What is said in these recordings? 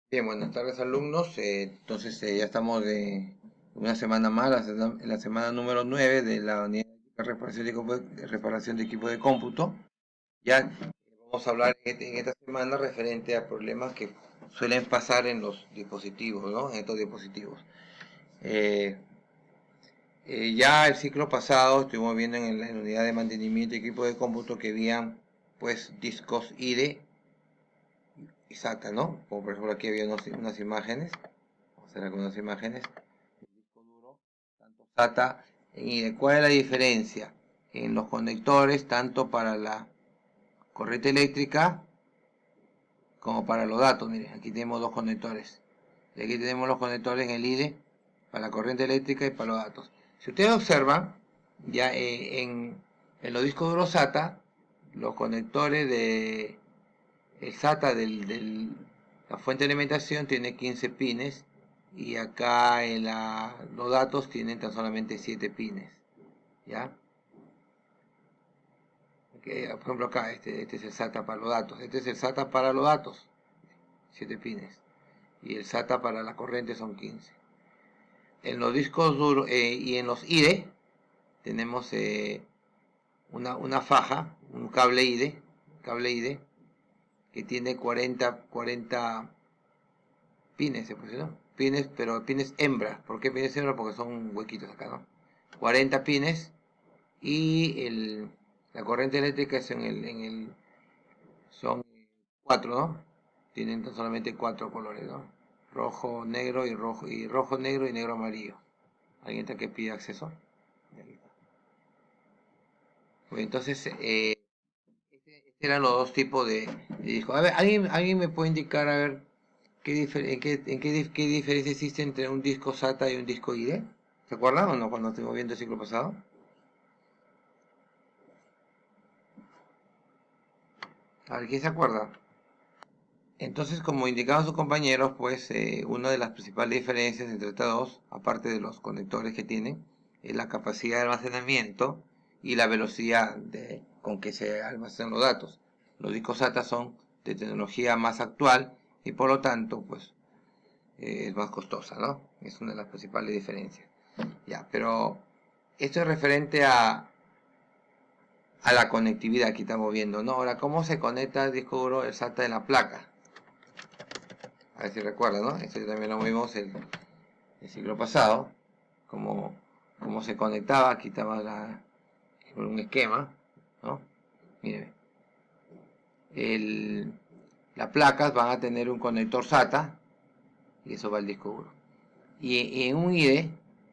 Bien, buenas tardes alumnos. Ya estamos de una semana más, la semana número 9 de la unidad de reparación de equipo de cómputo. Ya vamos a hablar en esta semana referente a problemas que suelen pasar en los dispositivos, ¿no? En estos dispositivos. Eh, ya el ciclo pasado estuvimos viendo en la unidad de mantenimiento de equipo de cómputo que habían pues discos IDE y SATA, ¿no? Como por ejemplo aquí había unas imágenes. Vamos a hacer algunas imágenes. Disco duro, tanto SATA y de cuál es la diferencia en los conectores, tanto para la corriente eléctrica como para los datos. Miren, aquí tenemos dos conectores. Y aquí tenemos los conectores en el IDE para la corriente eléctrica y para los datos. Si ustedes observan, ya en los discos duros SATA, los conectores de el SATA la fuente de alimentación tiene 15 pines y acá los datos tienen tan solamente 7 pines. ¿Ya? Por ejemplo acá, este es el SATA para los datos. Este es el SATA para los datos, 7 pines. Y el SATA para la corriente son 15. En los discos duros y en los IDE tenemos una faja, un cable IDE, que tiene 40 pines, se pusieron. Pines, pero pines hembra. ¿Por qué pines hembra? Porque son huequitos acá, ¿no? 40 pines y la corriente eléctrica es son 4, ¿no? Tienen solamente 4 colores, ¿no? Rojo, negro y rojo, negro y negro amarillo. ¿Alguien está que pide acceso? Pues entonces, estos eran los dos tipos de discos. A ver, ¿alguien me puede indicar, a ver, qué diferencia existe entre un disco SATA y un disco IDE? ¿Se acuerdan o no cuando estuvimos viendo el ciclo pasado? A ver, ¿quién se acuerda? Entonces, como indicaban sus compañeros, pues una de las principales diferencias entre estas dos, aparte de los conectores que tienen, es la capacidad de almacenamiento y la velocidad con que se almacenan los datos. Los discos SATA son de tecnología más actual y por lo tanto, pues es más costosa, ¿no? Es una de las principales diferencias. Ya, pero esto es referente a la conectividad que estamos viendo, ¿no? Ahora, ¿cómo se conecta el disco duro, el SATA en la placa? A ver si recuerdan, ¿no? Esto también lo vimos el siglo pasado, cómo, cómo se conectaba, aquí estaba un esquema, ¿no? Miren, el, las placas van a tener un conector SATA y eso va al disco duro. Y en un IDE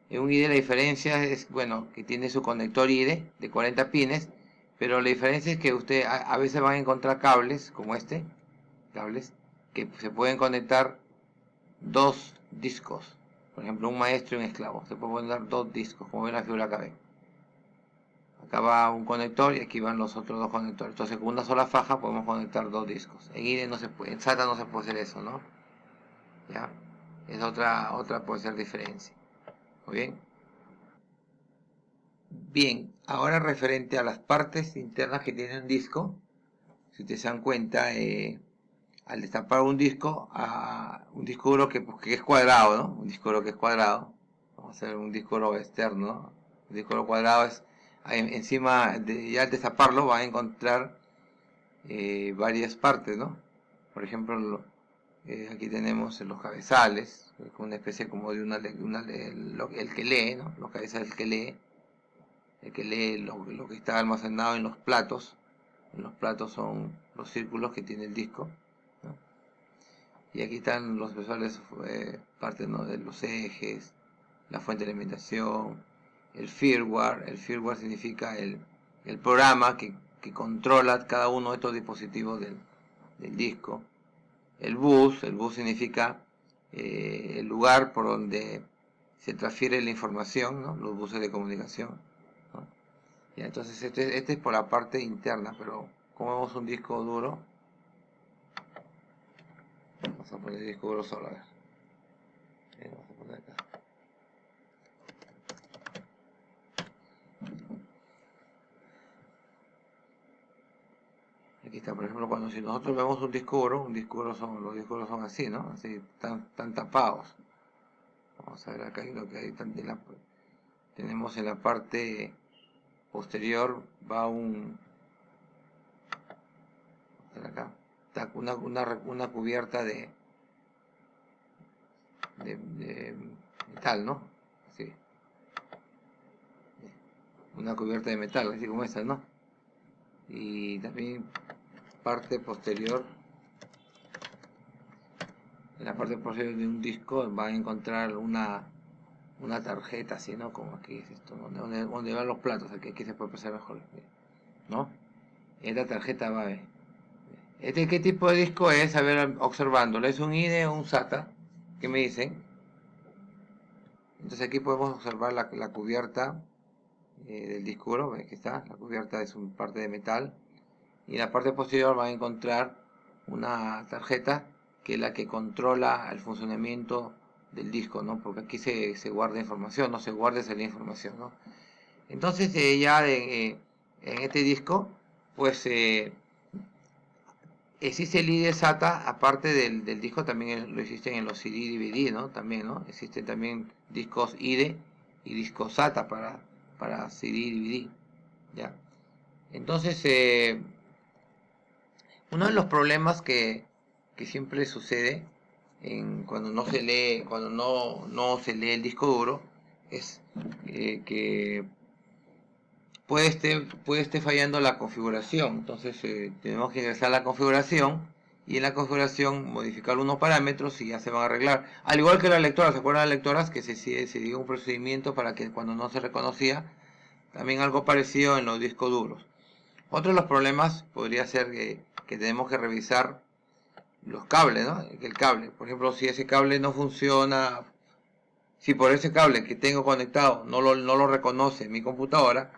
la diferencia es, bueno, que tiene su conector IDE de 40 pines, pero la diferencia es que usted a veces van a encontrar cables como cables, que se pueden conectar dos discos. Por ejemplo, un maestro y un esclavo. Se pueden conectar dos discos, como ven la figura acá. Acá va un conector y aquí van los otros dos conectores. Entonces, con una sola faja podemos conectar dos discos. En IDE no se puede, en SATA no se puede hacer eso, ¿no? ¿Ya? Es otra puede ser diferencia. Muy bien. Bien, ahora referente a las partes internas que tiene un disco, si ustedes se dan cuenta, al destapar un disco duro que es cuadrado, ¿no? Un disco duro que es cuadrado, vamos a hacer un disco duro externo, ¿no? Un disco duro cuadrado es, encima, ya al destaparlo va a encontrar varias partes, ¿no? Por ejemplo, aquí tenemos los cabezales, una especie como de el que lee, ¿no? Los cabezales el que lee lo que está almacenado en los platos. En los platos son los círculos que tiene el disco, ¿no? Y aquí están los visuales, partes, ¿no? De los ejes, la fuente de alimentación, el firmware. El firmware significa el programa que controla cada uno de estos dispositivos del disco. El bus significa el lugar por donde se transfiere la información, ¿no? Los buses de comunicación, ¿no? Ya, entonces este es por la parte interna, pero como vemos un disco duro, vamos a poner el disco duro solo, a ver. Vamos a poner acá. vista. Por ejemplo, cuando si nosotros vemos un disco duro los discos duros son así, ¿no? Así, tan tapados. Vamos a ver acá lo que hay. Tenemos en la parte posterior, va acá, está una cubierta de metal, ¿no? Sí. Una cubierta de metal, así como esta, ¿no? Y también parte posterior, en la parte posterior de un disco van a encontrar una tarjeta así, ¿no? Como aquí es esto, donde van los platos, aquí se puede pasar mejor, ¿no? Esta tarjeta va a ver. ¿Qué tipo de disco es? A ver, observándolo, ¿es un IDE o un SATA? ¿Qué me dicen? Entonces aquí podemos observar la cubierta del disco duro, aquí está, la cubierta es una parte de metal, y en la parte posterior van a encontrar una tarjeta que es la que controla el funcionamiento del disco, ¿no? Porque aquí se guarda información, no se guarda esa información, ¿no? Entonces en este disco, pues existe el IDE SATA, aparte del disco también lo existen en los CD y DVD, ¿no? También, ¿no? Existen también discos IDE y discos SATA para CD y DVD, ¿ya? Entonces, uno de los problemas que siempre sucede cuando no se lee, cuando no se lee el disco duro, es que puede estar fallando la configuración. Entonces tenemos que ingresar a la configuración y en la configuración modificar unos parámetros y ya se van a arreglar. Al igual que las lectoras, ¿se acuerdan las lectoras? Que se dio un procedimiento para que cuando no se reconocía, también algo parecido en los discos duros. Otro de los problemas podría ser que tenemos que revisar los cables, ¿no? El cable, por ejemplo, si ese cable no funciona, si por ese cable que tengo conectado no lo reconoce mi computadora,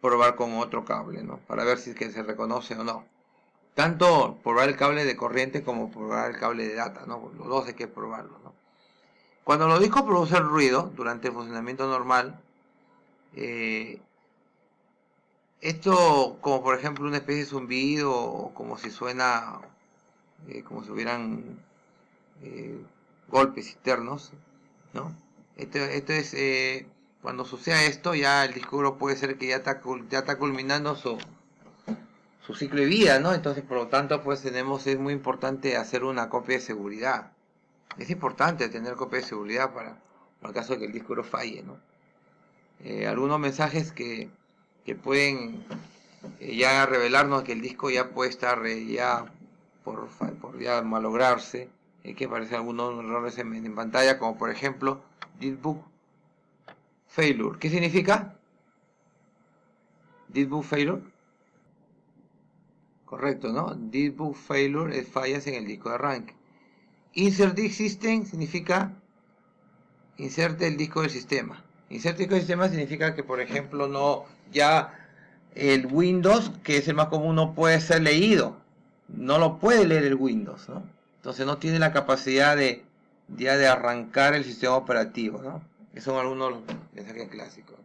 probar con otro cable, ¿no? Para ver si es que se reconoce o no. Tanto probar el cable de corriente como probar el cable de data, ¿no? Los dos hay que probarlos, ¿no? Cuando los discos producen ruido durante el funcionamiento normal, esto, como por ejemplo una especie de zumbido o como si suena, como si hubieran golpes internos, ¿no? Esto es, cuando suceda esto, ya el disco duro puede ser que ya está culminando su ciclo de vida, ¿no? Entonces, por lo tanto, pues es muy importante hacer una copia de seguridad. Es importante tener copia de seguridad para el caso de que el disco duro falle, ¿no? Algunos mensajes que pueden ya revelarnos que el disco ya puede estar ya por ya malograrse, que aparecen algunos errores en pantalla, como por ejemplo Disk Failure. ¿Qué significa? Disk Failure. Correcto, ¿no? Disk Failure es fallas en el disco de arranque. Insert Disk System significa inserte el disco del sistema. Insert disco del sistema significa que, por ejemplo, ya el Windows, que es el más común, no puede ser leído. No lo puede leer el Windows, ¿no? Entonces no tiene la capacidad de arrancar el sistema operativo, ¿no? Esos son algunos mensajes clásicos.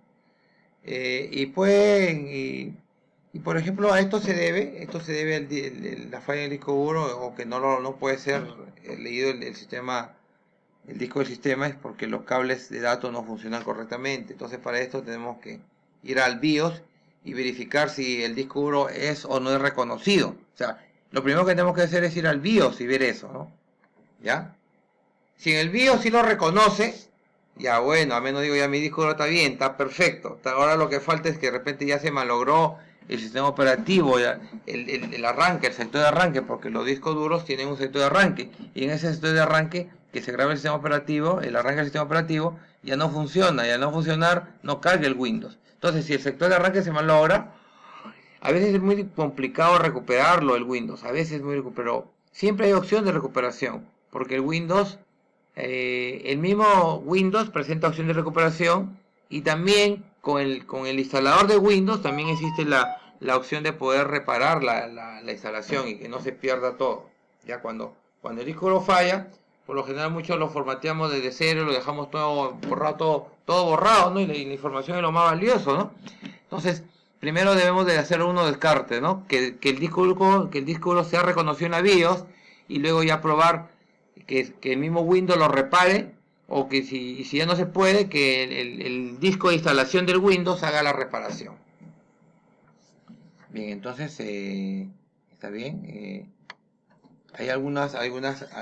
Y por ejemplo, a esto se debe la falla del disco duro, o que no puede ser leído el sistema, el disco del sistema, es porque los cables de datos no funcionan correctamente. Entonces, para esto tenemos que ir al BIOS y verificar si el disco duro es o no es reconocido. O sea, lo primero que tenemos que hacer es ir al BIOS y ver eso, ¿no? ¿Ya? Si en el BIOS sí lo reconoce, ya bueno, al menos digo, ya mi disco duro está bien, está perfecto. Ahora lo que falta es que de repente ya se malogró el sistema operativo, ya, el arranque, el sector de arranque, porque los discos duros tienen un sector de arranque, y en ese sector de arranque que se graba el sistema operativo, el arranque del sistema operativo, ya no funciona, y al no funcionar no carga el Windows. Entonces, si el sector de arranque se malogra, a veces es muy complicado recuperarlo el Windows, a veces es muy pero siempre hay opción de recuperación, porque el Windows, el mismo Windows presenta opción de recuperación, y también con el instalador de Windows también existe la opción de poder reparar la instalación y que no se pierda todo. Ya cuando el disco duro falla, por lo general muchos lo formateamos desde cero, lo dejamos todo borrado, todo borrado, ¿no? Y la información es lo más valioso, ¿no? Entonces, primero debemos de hacer uno descarte, ¿no? Que el disco duro sea reconocido en la BIOS y luego ya probar que el mismo Windows lo repare, o que si ya no se puede, que el disco de instalación del Windows haga la reparación. Bien, entonces está bien. Hay algunas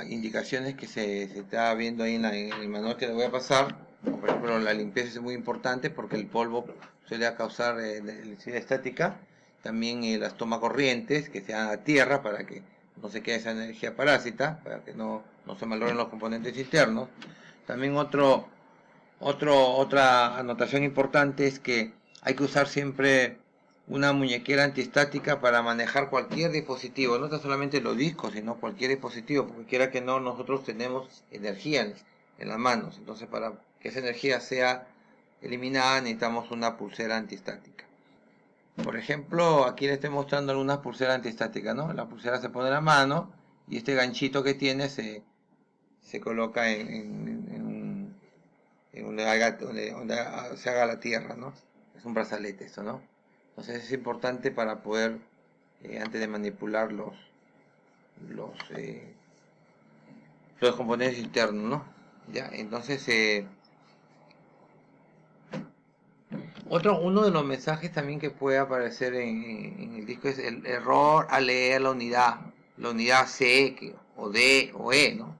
indicaciones que se está viendo ahí en el manual que le voy a pasar. Por ejemplo, la limpieza es muy importante porque el polvo suele causar electricidad estática. También las tomas corrientes que sean a tierra para que no se quede esa energía parásita, para que no se malogren los componentes internos. También otra anotación importante es que hay que usar siempre una muñequera antiestática para manejar cualquier dispositivo, no solamente los discos, sino cualquier dispositivo, porque quiera que no, nosotros tenemos energía en las manos. Entonces, para que esa energía sea eliminada, necesitamos una pulsera antiestática. Por ejemplo, aquí les estoy mostrando algunas pulseras antiestáticas, ¿no? La pulsera se pone en la mano y este ganchito que tiene se coloca en donde se haga la tierra, ¿no? Es un brazalete eso, ¿no? Entonces es importante para poder, antes de manipular los, los componentes internos, ¿no? Ya, entonces uno de los mensajes también que puede aparecer en el disco es el error al leer la unidad C o D o E, ¿no?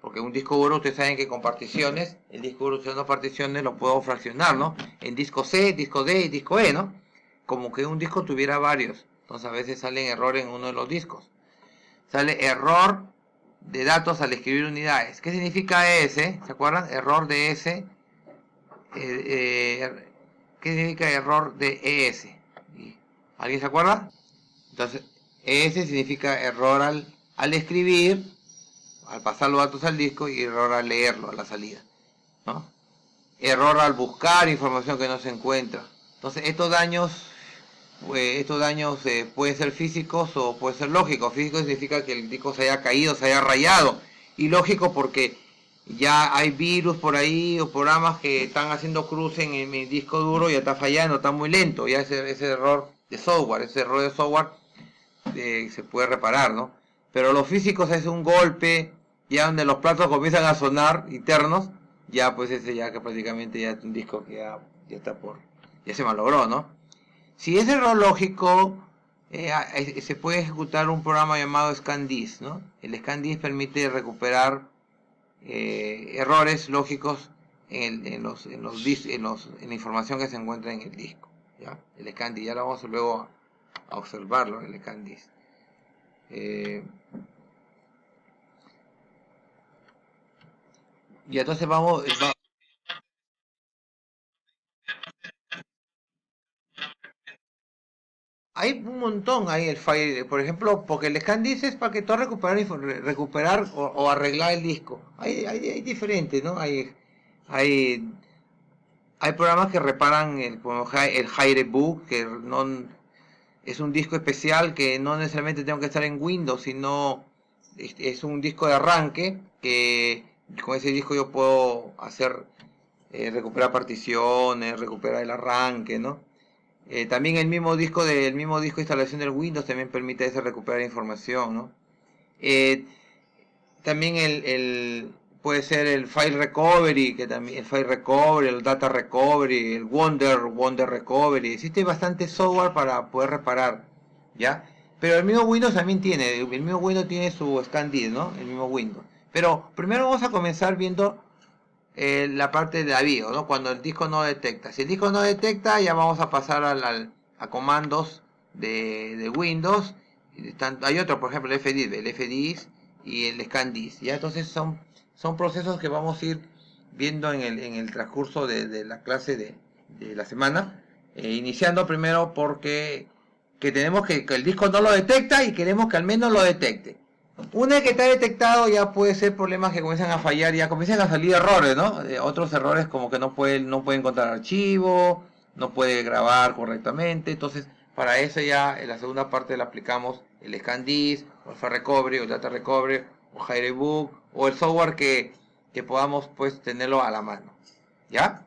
Porque un disco duro, ustedes saben que con particiones, el disco duro usando particiones lo puedo fraccionar, ¿no? En disco C, disco D y disco E, ¿no? Como que un disco tuviera varios. Entonces a veces salen errores en uno de los discos. Sale error de datos al escribir unidades. ¿Qué significa ES? ¿Se acuerdan? Error de ES. ¿Qué significa error de ES? ¿Alguien se acuerda? Entonces, ES significa error al escribir, al pasar los datos al disco, y error al leerlo a la salida, ¿no? Error al buscar información que no se encuentra. Entonces estos daños pueden ser físicos o pueden ser lógicos. Físico significa que el disco se haya caído, se haya rayado, y lógico porque ya hay virus por ahí o programas que están haciendo cruce en el disco duro, ya está fallando, está muy lento, ya ese error de software, se puede reparar, ¿no? Pero los físicos es un golpe, ya donde los platos comienzan a sonar internos, ya pues ese ya que prácticamente ya es un disco que ya se malogró, ¿no? Si es error lógico, se puede ejecutar un programa llamado ScanDisk, ¿no? El ScanDisk permite recuperar errores lógicos en la información que se encuentra en el disco, ¿ya? El ScanDisk, ya lo vamos luego a observarlo, el ScanDisk. Y entonces hay un montón ahí el file, por ejemplo, porque el ScanDisk es para que tú recuperar o arreglar el disco. Hay diferentes, ¿no? Hay, hay programas que reparan el Hirebook, que no es un disco especial que no necesariamente tengo que estar en Windows, sino es un disco de arranque que con ese disco yo puedo hacer recuperar particiones, recuperar el arranque, ¿no? También el mismo disco de instalación del Windows también permite ese recuperar información, ¿no? Eh, También puede ser el file recovery, que también el file recovery, el data recovery, el Wonder recovery. Existe bastante software para poder reparar, ¿ya? Pero el mismo Windows también el mismo Windows tiene su ScanDisk, ¿no? El mismo Windows. Pero primero vamos a comenzar viendo la parte de la BIOS, ¿no? Cuando el disco no detecta. Si el disco no detecta, ya vamos a pasar a comandos de Windows. Hay otro, por ejemplo, el FDIS y el ScanDisk. ¿Ya? Entonces son procesos que vamos a ir viendo en el transcurso de la clase de la semana. Iniciando primero porque tenemos que el disco no lo detecta y queremos que al menos lo detecte. Una vez que está detectado, ya puede ser problemas que comienzan a fallar, ya comienzan a salir errores, ¿no? Otros errores como que no puede encontrar archivo, no puede grabar correctamente. Entonces, para eso ya en la segunda parte le aplicamos el ScanDisk, o el File Recovery, o el Data Recovery, o Hirebook, o el software que podamos pues tenerlo a la mano. ¿Ya?